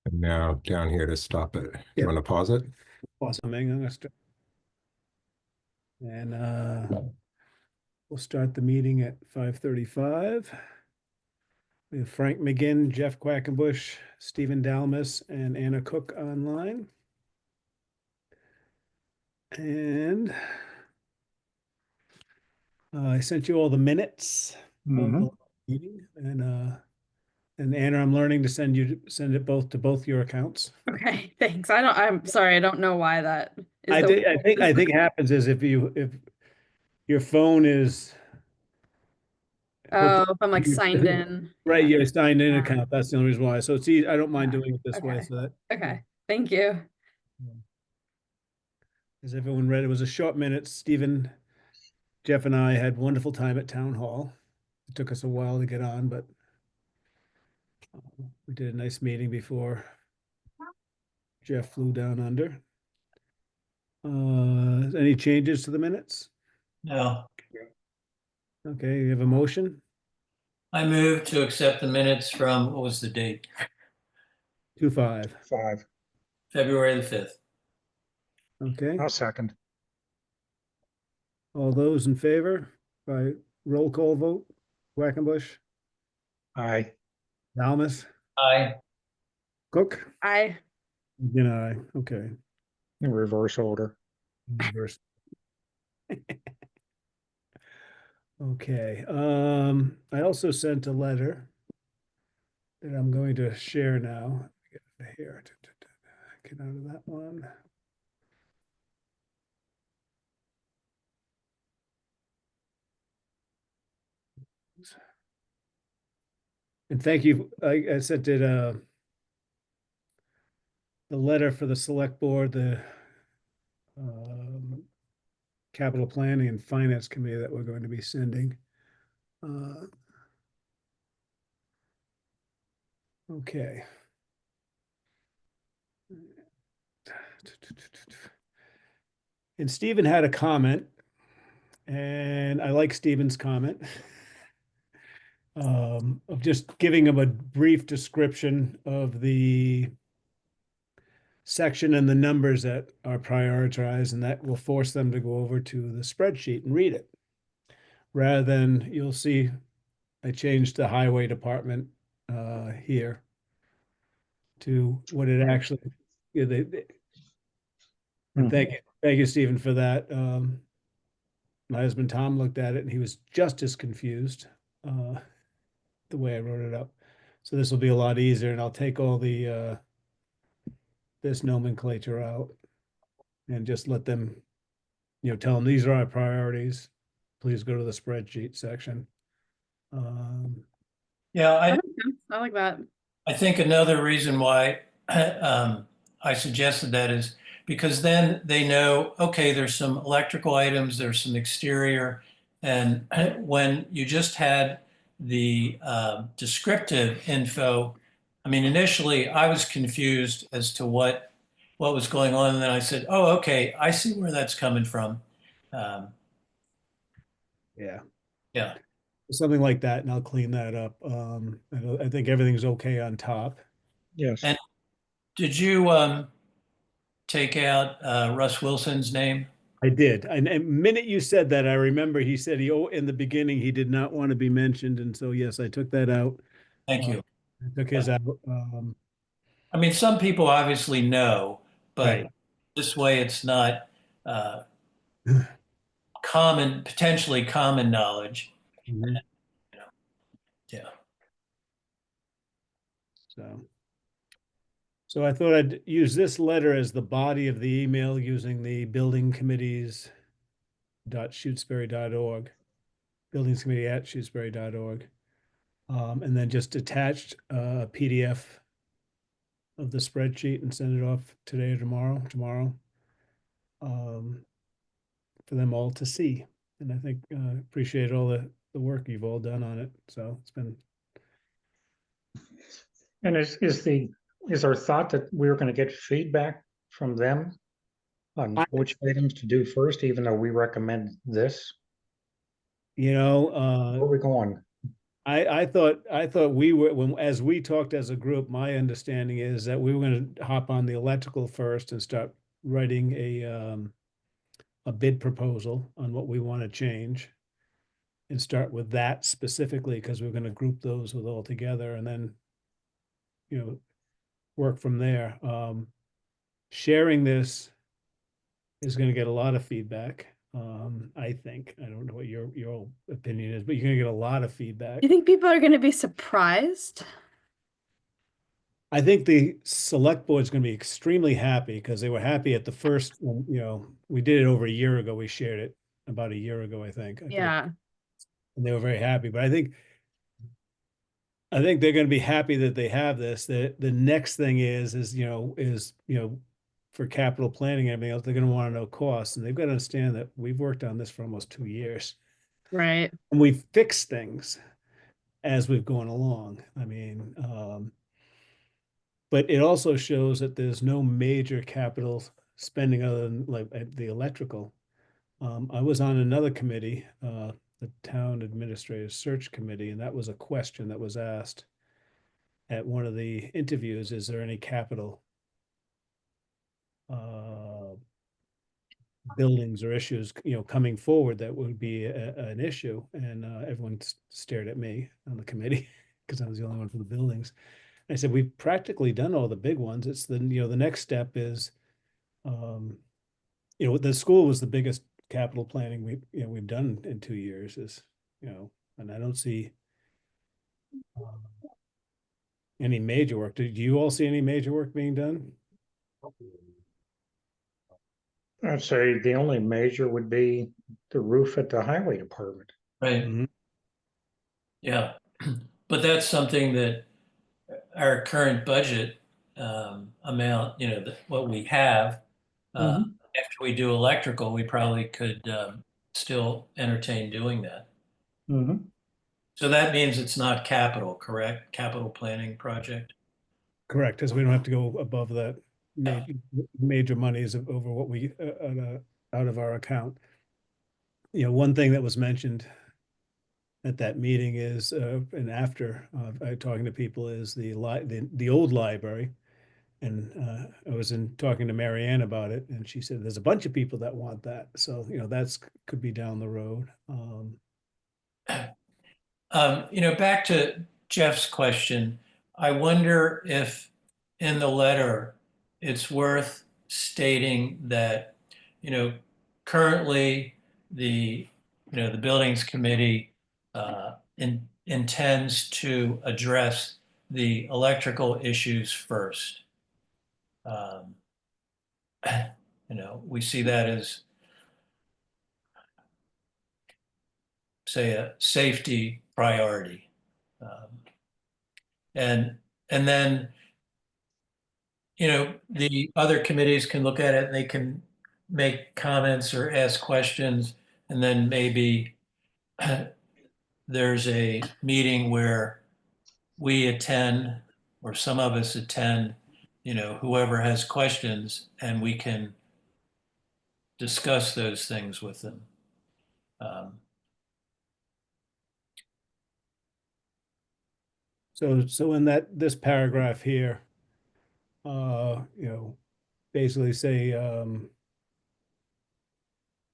And now down here to stop it. Do you want to pause it? Awesome. I'm gonna start. And we'll start the meeting at 5:35. We have Frank McGinn, Jeff Quackenbush, Stephen Dalmas, and Anna Cook online. And I sent you all the minutes of the meeting, and Anna, I'm learning to send it both to both your accounts. Okay, thanks. I'm sorry, I don't know why that is I the think happens is if your phone is hooked Oh, up if I'm like to signed in. right, Yeah. your signed in account. That's the only reason why. So it's easy. I don't mind doing it this way. Okay. So that Okay. Thank you. as everyone read, it was a short minute. Stephen, Jeff, and I had wonderful time at town hall. It took us a while to get on, but we did a nice meeting before Jeff flew down under. Any changes to the minutes? No. Okay, you have a motion? I move to accept the minutes from, what was the date? 2-5. 5. February the 5th. Okay, I'll second. all those in favor by roll call vote? Quackenbush, Aye. Dalmas, Aye. Cook? I Aye. Okay. In reverse order. Reverse. Okay, I also sent a letter that I'm going to share now. Get out of here. Get out of that one. And thank you. I sent it the letter for the select board, the capital planning and finance committee that we're going to be sending. Okay. And Stephen had a comment, and I like Stephen's comment of just giving him a brief description of the section and the numbers that are prioritized, and that will force them to go over to the spreadsheet and read it. Rather than, you'll see, I changed the highway department here to what it actually, yeah, and thank you, Stephen, for that. My husband Tom looked at it and he was just as confused the way I wrote it up. So this will be a lot easier, and I'll take all the this nomenclature out and just let them, tell them these are our priorities. Please go to the spreadsheet section. Yeah, I like that. I think another reason why I suggested that is because then they know, okay, there's some electrical items, there's some exterior. And when you just had the descriptive info, I mean, initially I was confused as to what was going on. And then I said, oh, okay, I see where that's coming from. Yeah. Yeah. Something like that, and I'll clean that up. I think everything's okay on top. Yes. And did you take out Russ Wilson's name? I did. And the minute you said that, I remember he said in the beginning he did not want to be mentioned, and so yes, I took that out. Thank you. I took his out. I mean, some people obviously know, but Right. this way it's not potentially common knowledge. Mhm. Yeah. So I thought I'd use this letter as the body of the email using the building committees .shutesbury.org, buildings committee at shutesbury.org, and then just attached a PDF of the spreadsheet and send it off today or tomorrow, for them all to see. And I think appreciate all the work you've all done on it. So it's been. And is our thought that we were going to get feedback from them on which items to do first, even though we recommend this? Where are we going? I thought we were, as we talked as a group, my understanding is that we were gonna hop on the electrical first and start writing a bid proposal on what we want to change. And start with that specifically, because we're gonna group those with all together and then, work from there. Sharing this is gonna get a lot of feedback. I think, I don't know what your opinion is, but you're gonna get a lot of feedback. You think people are going to be surprised? I think the select board's gonna be extremely happy because they were happy at the first, we did it over a year ago. We shared it about a year ago, I think. I forget. Yeah. And they were very happy, but I think they're gonna be happy that they have this. The next thing is for capital planning and everything else, they're gonna want to know costs, and they've got to understand that we've worked on this for almost 2 years. Right. And we've fixed things as we've gone along. I mean, but it also shows that there's no major capital spending other than like the electrical. I was on another committee, the Town Administrative Search Committee, and that was a question that was asked at one of the interviews: is there any capital buildings or issues, coming forward that would be an issue? And everyone stared at me on the committee because I was the only one for the buildings. I said, we've practically done all the big ones. It's the next step is, the school was the biggest capital planning we've done in 2 years is, and I don't see any major work. Did you all see any major work being done? I'd say the only major would be the roof at the highway department. Right. Mhm. Yeah. But that's something that our current budget amount, what we have, after we do electrical, we probably could still entertain doing that. Mhm. So that means it's not capital, correct? Capital planning project? Correct, because we don't have to go above that major monies over what we, out of our account. One thing that was mentioned at that meeting is, and after, talking to people, is the old library. And I was talking to Marianne about it, and she said there's a bunch of people that want that. So, that's could be down the road. Back to Jeff's question, I wonder if in the letter it's worth stating that, currently the buildings committee intends to address the electrical issues first. We see that as, say, a safety priority. And then, the other committees can look at it and they can make comments or ask questions. And then maybe there's a meeting where we attend, or some of us attend, whoever has questions, and we can discuss those things with them. So in this paragraph here, basically say,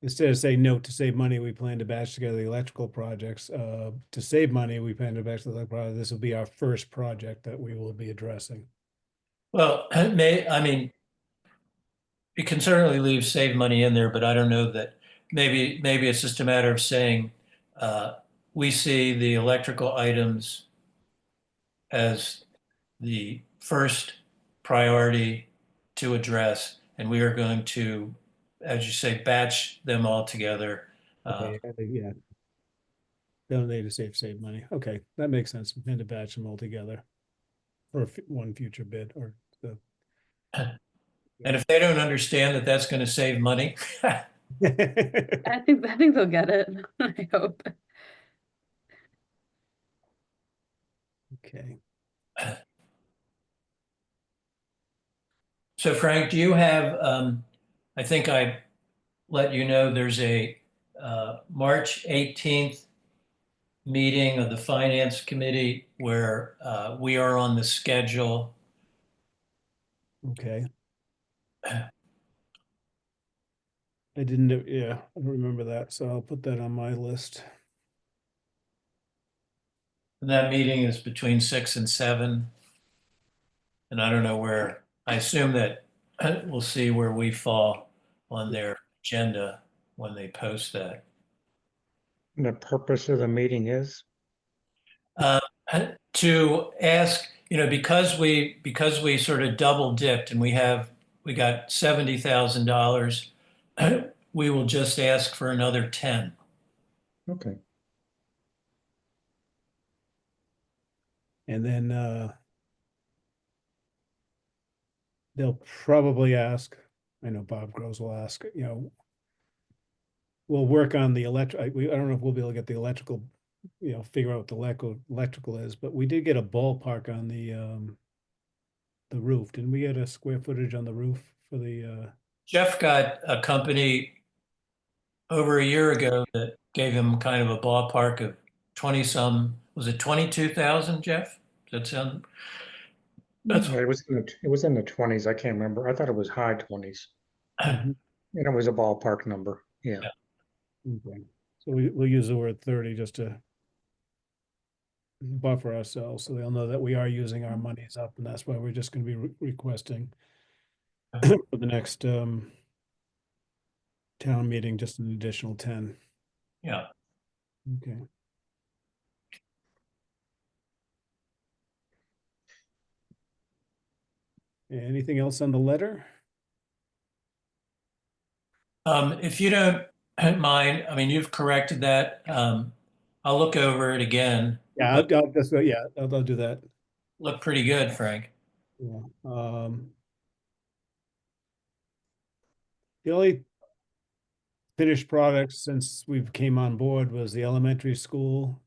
instead of say note to save money, we plan to batch together the electrical projects. To save money, we plan to batch the electrical project. This will be our first project that we will be addressing. Well, you can certainly leave save money in there, but I don't know that maybe it's just a matter of saying we see the electrical items as the first priority to address, and we are going to, as you say, batch them all together. Okay, yeah. Donate to save money. Okay, that makes sense. We plan to batch them all together for one future bid or the. And if they don't understand that that's going to save money, I think they'll get it. I hope. Okay. So Frank, do you have, I think I let you know there's a March 18th meeting of the Finance Committee where we are on the schedule. Okay. I didn't, yeah, I don't remember that, so I'll put that on my list. And that meeting is between 6 and 7. And I don't know where, I assume that we'll see where we fall on their agenda when they post that. And the purpose of the meeting is? Uh, to ask, because we sort of double dipped and we got $70,000, we will just ask for another 10. Okay. And then they'll probably ask, I know Bob Groves will ask, we'll work on the I don't know if we'll be able to get the electrical, figure out what the electrical is, but we did get a ballpark on the roof. Didn't we get a square footage on the roof for the Jeff got a company over a year ago that gave him kind of a ballpark of 20 some, was it 22,000, Jeff? Does that sound? That's It was in the 20s. I can't remember. I thought it was high 20s. Mhm. And it was a ballpark number. Yeah. Okay. So we'll use the word 30 just to buffer ourselves, so they'll know that we are using our monies up, and that's why we're just gonna be requesting for the next town meeting, just an additional 10. yeah. Okay. Anything else on the letter? If you don't mind, I mean, you've corrected that. I'll look over it again. Yeah, I'll just, yeah, I'll do that. Look pretty good, Frank. Yeah. The only finished product since we've came on board was the elementary school,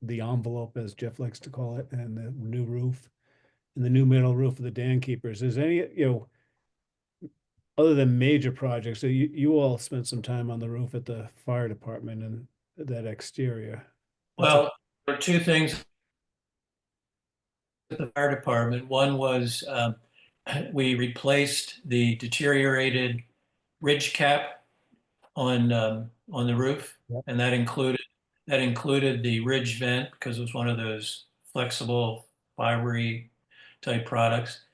the envelope, as Jeff likes to call it, and the new roof, and the new metal roof of the dam keepers. Is any, other than major projects, so you all spent some time on the roof at the fire department and that exterior. That's Well, there are two things at the fire department. One was we replaced the deteriorated ridge cap on the roof, Yep. and that included the ridge vent because it was one of those flexible, fibery type products.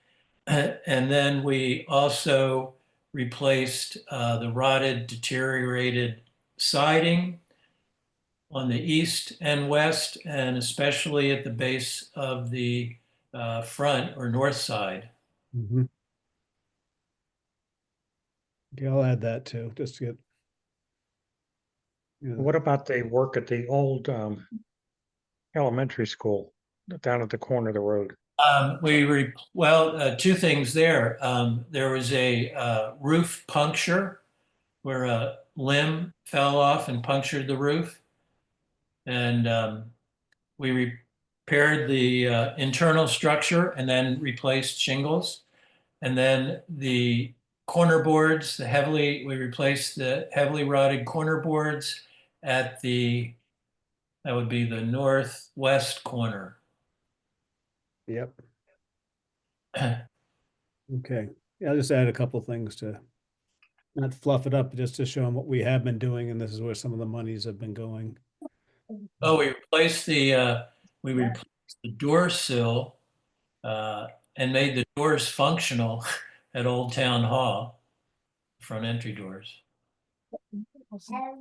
And then we also replaced the rotted, deteriorated siding on the east and west, and especially at the base of the front or north side. Mhm. Okay, I'll add that too, just to get. What about the work at the old elementary school down at the corner of the road? Two things there. There was a roof puncture where a limb fell off and punctured the roof. And we repaired the internal structure and then replaced shingles. And then the corner boards, we replaced the heavily rotted corner boards at that would be the northwest corner. Yep. Okay. Yeah, I'll just add a couple things to not fluff it up, but just to show them what we have been doing, and this is where some of the monies have been going. Oh, we replaced the door sill and made the doors functional at Old Town Hall, front entry doors.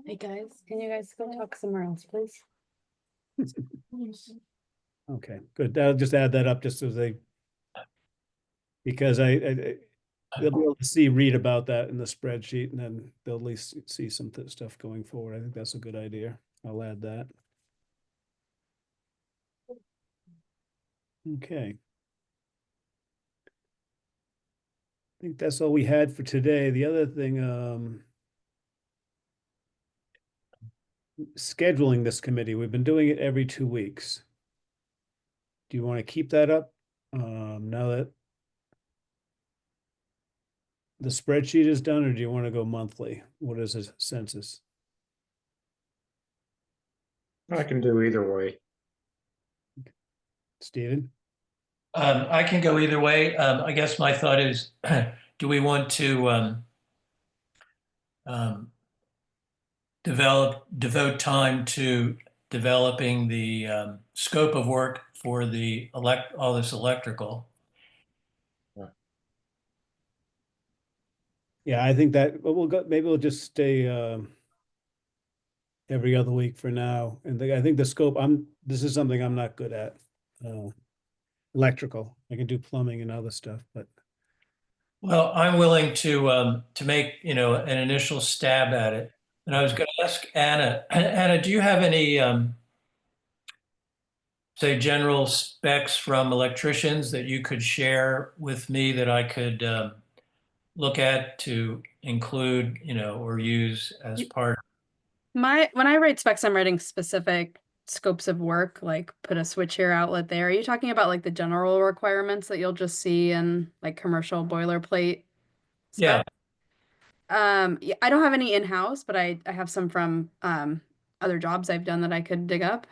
Hey guys, can you guys go talk somewhere else, please? Okay, good. I'll just add that up just as because they'll be able to read about that in the spreadsheet, and then they'll at least see some stuff going forward. I think that's a good idea. I'll add that. Okay. I think that's all we had for today. The other thing, scheduling this committee, we've been doing it every 2 weeks. Do you want to keep that up? Now that the spreadsheet is done, or do you want to go monthly? What is the census? I can do either way. Stephen? I can go either way. I guess my thought is, do we want to um, devote time to developing the scope of work for the all this electrical? Yeah, I think that, but we'll go, maybe we'll just stay every other week for now. And I think the scope, this is something I'm not good at. Electrical. I can do plumbing and other stuff, but Well, I'm willing to make, an initial stab at it. And I was going to ask Anna, Anna, do you have any say general specs from electricians that you could share with me that I could look at to include, or use as part? When I write specs, I'm writing specific scopes of work, like put a switchgear outlet there. Are you talking about like the general requirements that you'll just see in like commercial boilerplate Yeah, specs? Yeah, I don't have any in-house, but I have some from other jobs I've done that I could dig up.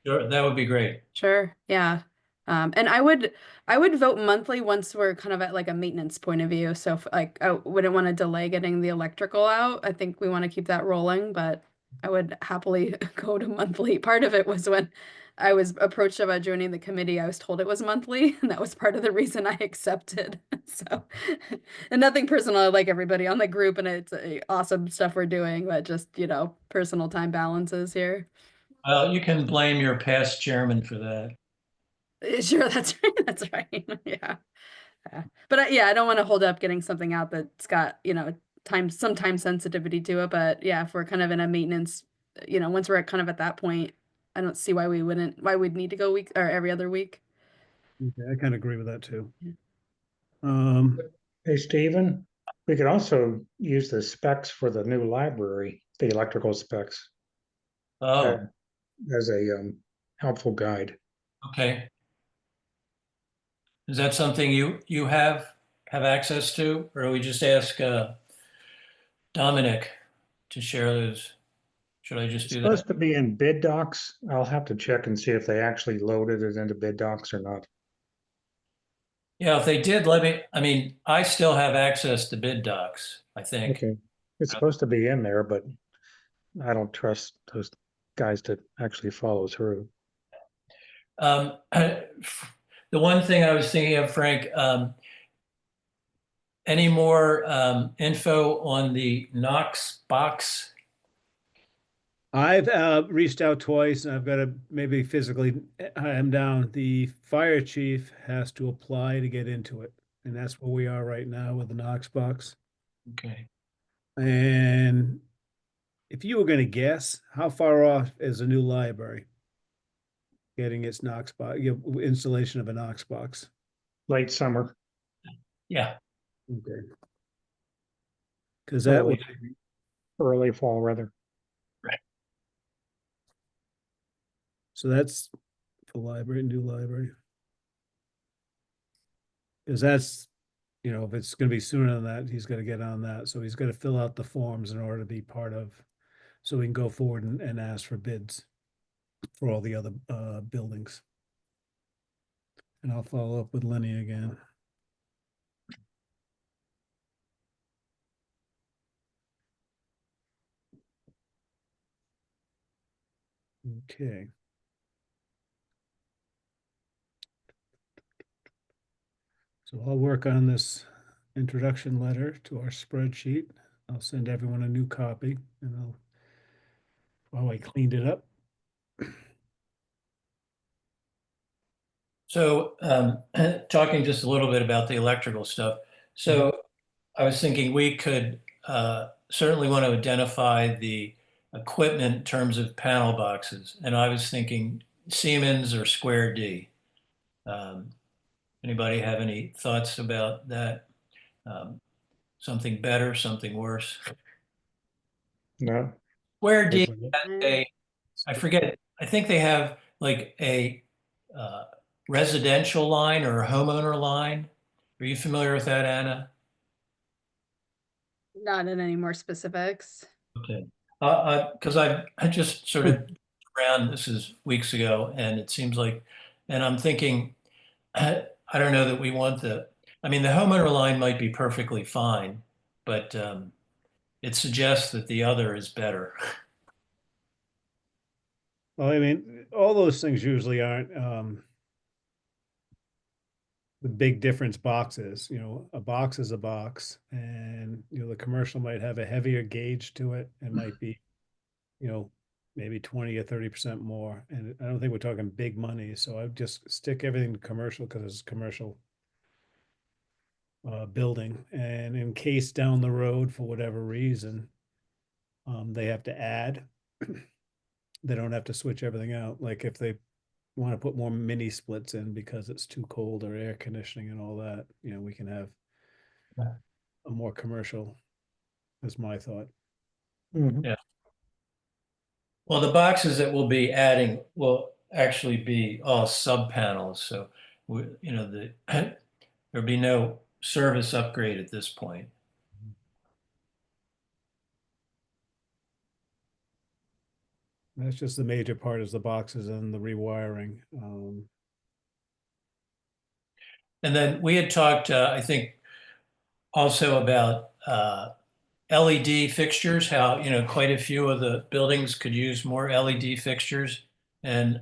sure, that would be great. Sure. Yeah. And I would vote monthly once we're kind of at like a maintenance point of view. So if, like I wouldn't want to delay getting the electrical out. I think we want to keep that rolling, but I would happily go to monthly. Part of it was when I was approached about joining the committee, I was told it was monthly, and that was part of the reason I accepted. So, and nothing personal. I like everybody on the group, and it's awesome stuff we're doing, but just, personal time balances here. Well, you can blame your past chairman for that. Sure, that's right. That's right. Yeah. Yeah. But yeah, I don't want to hold up getting something out that's got, some time sensitivity to it. But yeah, if we're kind of in a maintenance, once we're at kind of at that point, I don't see why we'd need to go week or every other week. okay, I kind of agree with that too. Yeah. Um, Hey, Stephen, we could also use the specs for the new library, the electrical specs, uh, Oh, as a helpful guide. okay. Is that something you have access to, or we just ask Dominic to share those? Should I just It's do that? supposed to be in bid docs. I'll have to check and see if they actually loaded it into bid docs or not. Yeah, if they did, I mean, I still have access to bid docs, I think. Okay, it's supposed to be in there, but I don't trust those guys to actually follow through. The one thing I was thinking of, Frank, any more info on the Knox box? I've reached out twice and I've got to maybe physically I am down. The fire chief has to apply to get into it. And that's where we are right now with the Knox box. Okay. And if you were going to guess, how far off is a new library getting its Knox box, installation of a Knox box? Late summer, Yeah. Okay. Because that would, early fall, rather. so that's the library, new library. Because that's, if it's going to be sooner than that, he's got to get on that. So he's got to fill out the forms in order to be part of, so we can go forward and ask for bids for all the other buildings. And I'll follow up with Lenny again. Okay. So I'll work on this introduction letter to our spreadsheet. I'll send everyone a new copy and I cleaned it up. So talking just a little bit about the electrical stuff. So I was thinking we could certainly want to identify the equipment in terms of panel boxes. And I was thinking Siemens or Square D. Anybody have any thoughts about that? Something better, something worse? No, Square D has Mm. I forget, I think they have like a uh, residential line or a homeowner line. Are you familiar with that, Anna? Not in any more specifics. Okay. Because I just sort of around, this is weeks ago, and it seems like, and I'm thinking, I don't know that we want I mean, the homeowner line might be perfectly fine, but it suggests that the other is better. Well, I mean, all those things usually aren't the big difference boxes. You know, a box is a box, and you know the commercial might have a heavier gauge to it. It might be, you know, maybe 20 or 30% more. And I don't think we're talking big money. So I would just stick everything to commercial because it's commercial building. And in case down the road, for whatever reason, they have to add, they don't have to switch everything out. Like if they want to put more mini splits in because it's too cold or air conditioning and all that, you know, we can have a more commercial, is my thought. Mhm. Yeah. Well, the boxes that we'll be adding will actually be all sub panels. So, you know, there'll be no service upgrade at this point. That's just the major part is the boxes and the rewiring. And then we had talked, I think, also about LED fixtures, how, you know, quite a few of the buildings could use more LED fixtures. And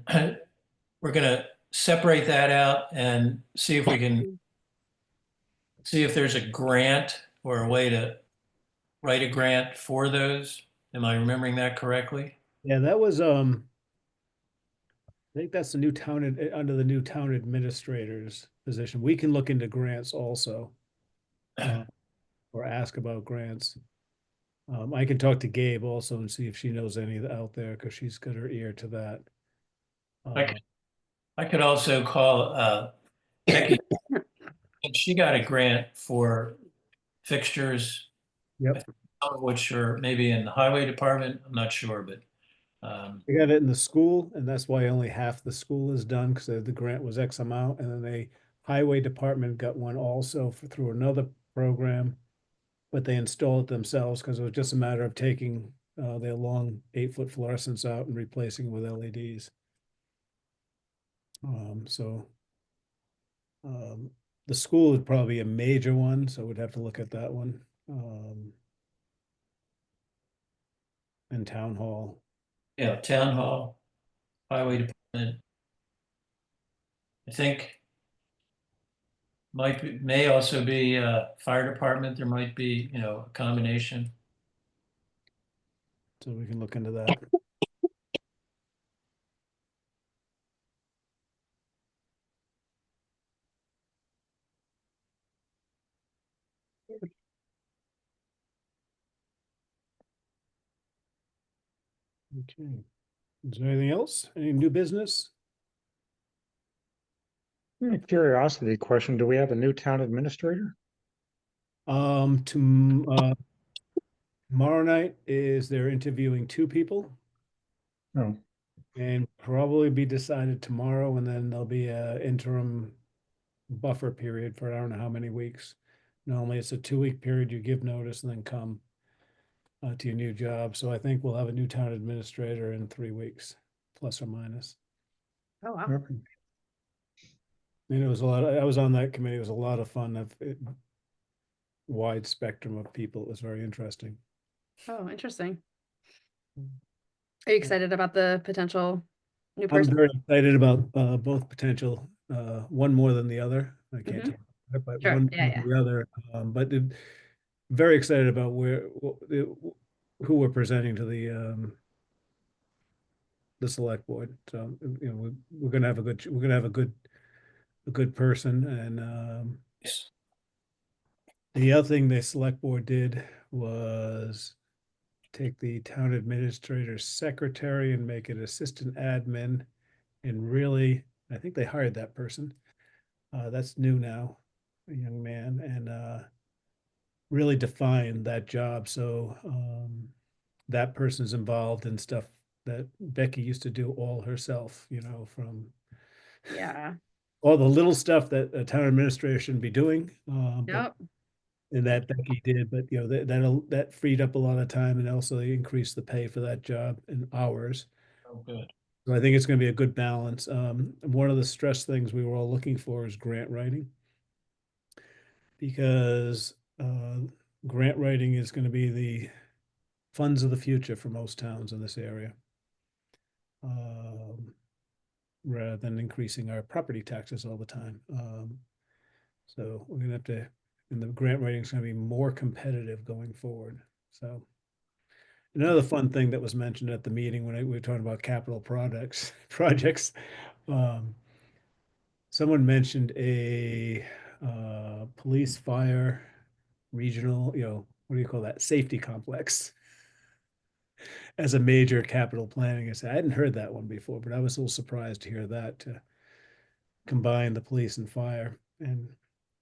we're going to separate that out and see if we can see if there's a grant or a way to write a grant for those. Am I remembering that correctly? Yeah, that was I think that's the new under the new town administrator's position. We can look into grants also, uh, or ask about grants. I can talk to Gabe also and see if she knows any out there because she's got her ear to that. I could also call Becky. And she got a grant for fixtures, Yep, some of which are maybe in the highway department. I'm not sure, but they got it in the school, and that's why only half the school is done because the grant was X amount, and then the highway department got one also through another program, but they installed it themselves because it was just a matter of taking their long 8-foot fluorescents out and replacing with LEDs. So the school would probably be a major one, so we'd have to look at that one. And town hall. yeah, town hall, highway department. I think may also be fire department. There might be, you know, a combination. So we can look into that. Okay. Is there anything else? Any new business? Curiosity question, do we have a new town administrator? Tomorrow night is they're interviewing 2 people No. and probably be decided tomorrow, and then there'll be a interim buffer period for I don't know how many weeks. Normally it's a 2-week period, you give notice and then come to your new job. So I think we'll have a new town administrator in 3 weeks, plus or minus. Oh, wow. Okay. And it was a lot, I was on that committee, it was a lot of fun, wide spectrum of people, it was very interesting. Oh, interesting. Are you excited about the potential new I'm person? very excited about both potential, one more than the other. I can't Mhm. talk about it, but Sure, one yeah, more than the other. But very excited about who we're presenting to the select board. So you know we're gonna have a good person, and Yes. the other thing the select board did was take the town administrator's secretary and make it assistant admin, and really, I think they hired that person. That's new now, a young man, and really define that job. So that person's involved in stuff that Becky used to do all herself, you know, from Yeah. all the little stuff that a town administrator shouldn't be doing. But Yep. and that Becky did, but you know, that freed up a lot of time and also increased the pay for that job and hours. Oh, good. So I think it's gonna be a good balance. One of the stress things we were all looking for is grant writing. Because grant writing is gonna be the funds of the future for most towns in this area. Rather than increasing our property taxes all the time. So we're gonna have to, and the grant writing is gonna be more competitive going forward, so. Another fun thing that was mentioned at the meeting when we were talking about capital projects, someone mentioned a police fire regional, what do you call that, safety complex as a major capital planning. I said, I hadn't heard that one before, but I was a little surprised to hear that, to combine the police and fire. And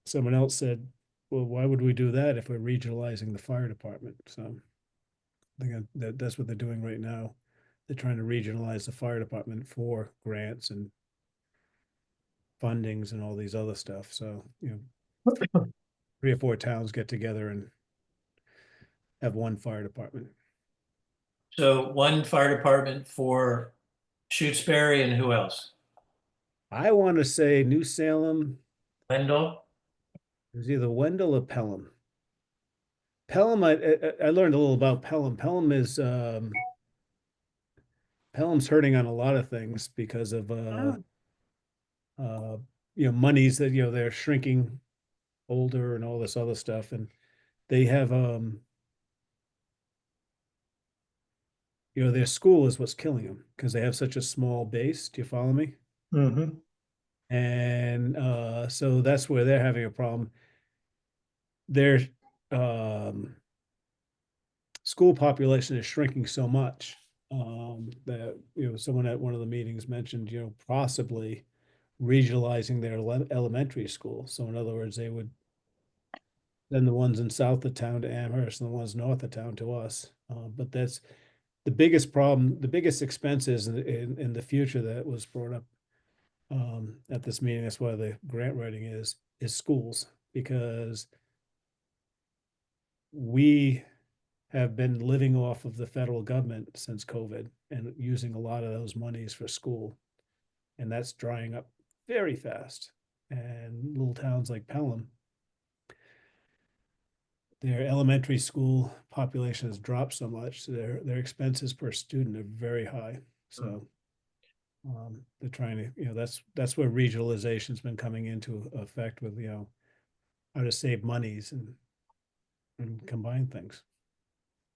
someone else said, well, why would we do that if we're regionalizing the fire department? So I think that's what they're doing right now. They're trying to regionalize the fire department for grants and fundings and all these other stuff. So, 3 or 4 towns get together and have one fire department. So one fire department for Shutesbury and who else? I want to say New Salem. Wendell? It was either Wendell or Pelham. Pelham, I learned a little about Pelham. Pelham's hurting on a lot of things because of monies that they're shrinking older and all this other stuff, and they have their school is what's killing them because they have such a small base. Do you follow me? Mm-hmm. And so that's where they're having a problem. Their school population is shrinking so much that someone at one of the meetings mentioned possibly regionalizing their elementary school. So in other words, they would send the ones in south of town to Amherst and the ones north of town to us. But that's the biggest problem, the biggest expenses in the future that was brought up at this meeting. That's why the grant writing is schools, because we have been living off of the federal government since COVID and using a lot of those monies for school. And that's drying up very fast. And little towns like Pelham, their elementary school population has dropped so much, so their expenses per student are very high. So they're trying to, that's where regionalization's been coming into effect with, how to save monies and combine things.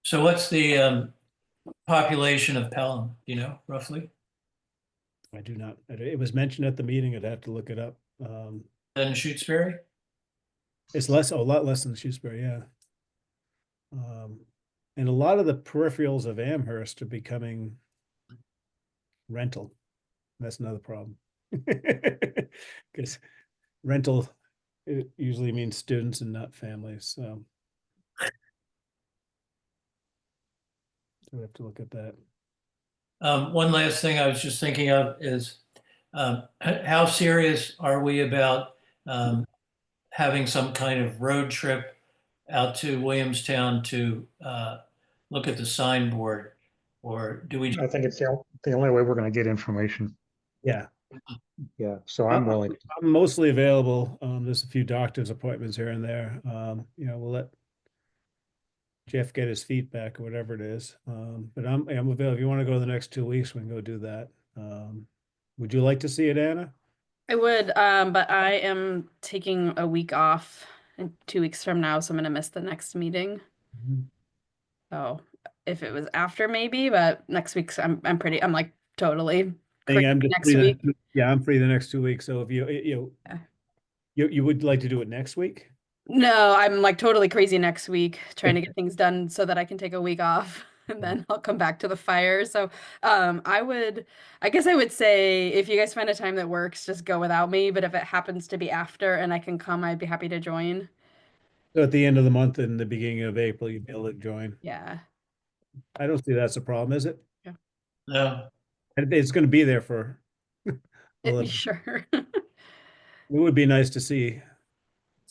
So what's the population of Pelham, roughly? I do not, it was mentioned at the meeting. I'd have to look it up. And Shutesbury? It's a lot less than Shutesbury, yeah. And a lot of the peripherals of Amherst are becoming rental. That's another problem. Because rental, it usually means students and not families, so. So we have to look at that. One last thing I was just thinking of is how serious are we about having some kind of road trip out to Williamstown to look at the signboard? Or do we? I think it's the only way we're going to get information. Yeah. Yeah, so I'm willing. I'm mostly available. There's a few doctor's appointments here and there. We'll let Jeff get his feedback or whatever it is. But I'm available. If you want to go the next 2 weeks, we can go do that. Would you like to see it, Anna? I would, but I am taking a week off in 2 weeks from now, so I'm gonna miss the next meeting. So if it was after, maybe, but next week's I'm like totally Hey, I'm just next free week. Yeah, I'm free the next 2 weeks. So if Yeah. you would like to do it next week? No, I'm like totally crazy next week, trying to get things done so that I can take a week off and then I'll come back to the fire. So I guess I would say if you guys find a time that works, just go without me. But if it happens to be after and I can come, I'd be happy to join. So at the end of the month and the beginning of April, you'd be able to join. Yeah. I don't see that's a problem, is it? No. And it's going to be there for a little. Sure. It would be nice to see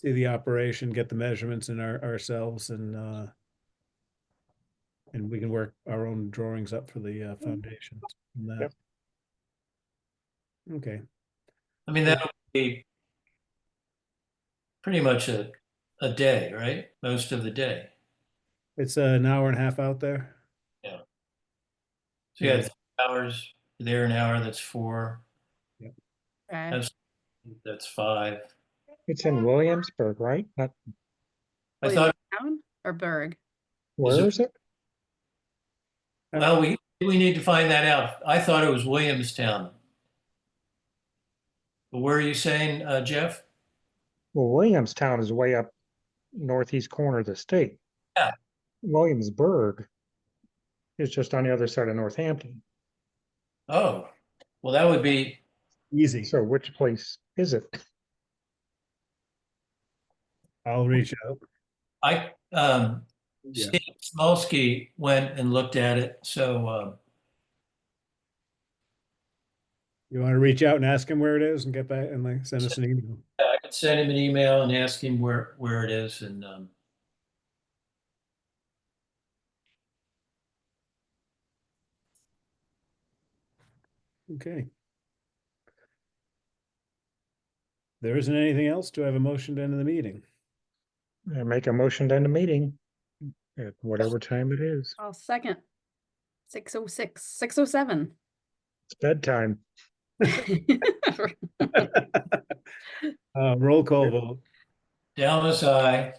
the operation, get the measurements in ourselves, and we can work our own drawings up for the foundations from that. Yep. Okay, I mean, that would be pretty much a day, right? Most of the day. it's an hour and a half out there. Yeah. So you Yeah. got 3 hours there, an hour, that's 4. Okay. That's 5. It's in Williamsburg, right? Not, I thought, Williamstown or Berg? where is it? well, we need to find that out. I thought it was Williamstown. But where are you saying, Jeff? Well, Williamstown is way up northeast corner of the state. Yeah. Williamsburg is just on the other side of Northampton. Oh, well, that would be, Easy. So which place is it? I'll reach out. Yeah. Steve Smolsky went and looked at it. So, You want to reach out and ask him where it is and get back and like send us an email. I could send him an email and ask him where it is. And Okay. There isn't anything else. Do I have a motion to end the meeting? I make a motion to end the meeting at whatever time it is. I'll second. 6:06, 6:07. It's bedtime. Roll call vote. Dallas, I,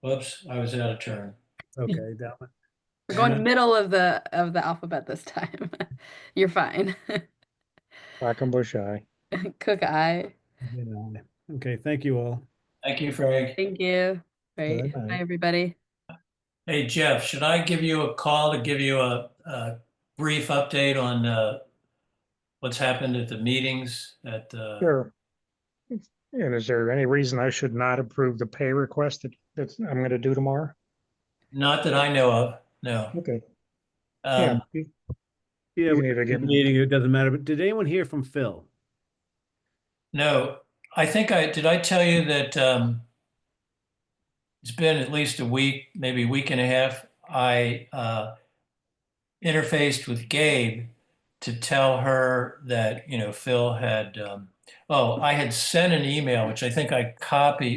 whoops, I was out of turn. Okay, Dalvin. We're going middle of the alphabet this time. You're fine. Quackenbush eye. Cook eye. Okay, thank you all. Thank you, Frank. Thank you. Right. Good night. Bye, everybody. Hey, Jeff, should I give you a call to give you a brief update on what's happened at the meetings at Sure. And is there any reason I should not approve the pay request that I'm going to do tomorrow? not that I know of, no. Okay. Um, Yeah. Yeah, You we need to give me- meeting, it doesn't matter, but did anyone hear from Phil? No, I think did I tell you that it's been at least a week, maybe a week and a half. I interfaced with Gabe to tell her that, Phil had, I had sent an email, which I think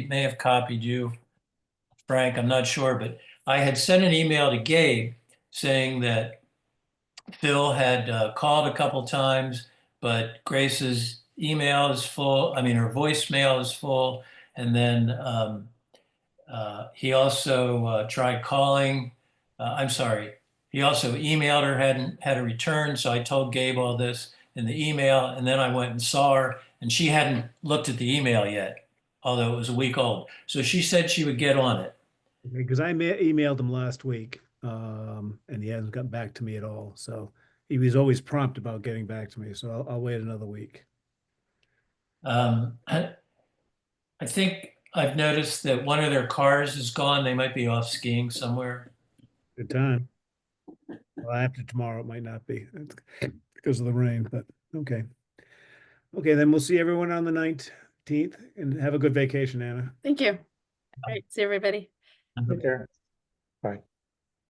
may have copied you, Frank, I'm not sure, but I had sent an email to Gabe saying that Phil had called a couple times, but Grace's email is full. I mean, her voicemail is full. And then he also tried calling. I'm sorry. He also emailed her, hadn't had a return. So I told Gabe all this in the email. And then I went and saw her, and she hadn't looked at the email yet, although it was a week old. So she said she would get on it. Because I emailed him last week, and he hasn't gotten back to me at all. So he was always prompt about getting back to me. So I'll wait another week. I think I've noticed that one of their cars is gone. They might be off skiing somewhere. Good time. Well, after tomorrow, it might not be because of the rain, but okay. Okay, then we'll see everyone on the 19th and have a good vacation, Anna. Thank you. All right. See everybody. Take care. Bye.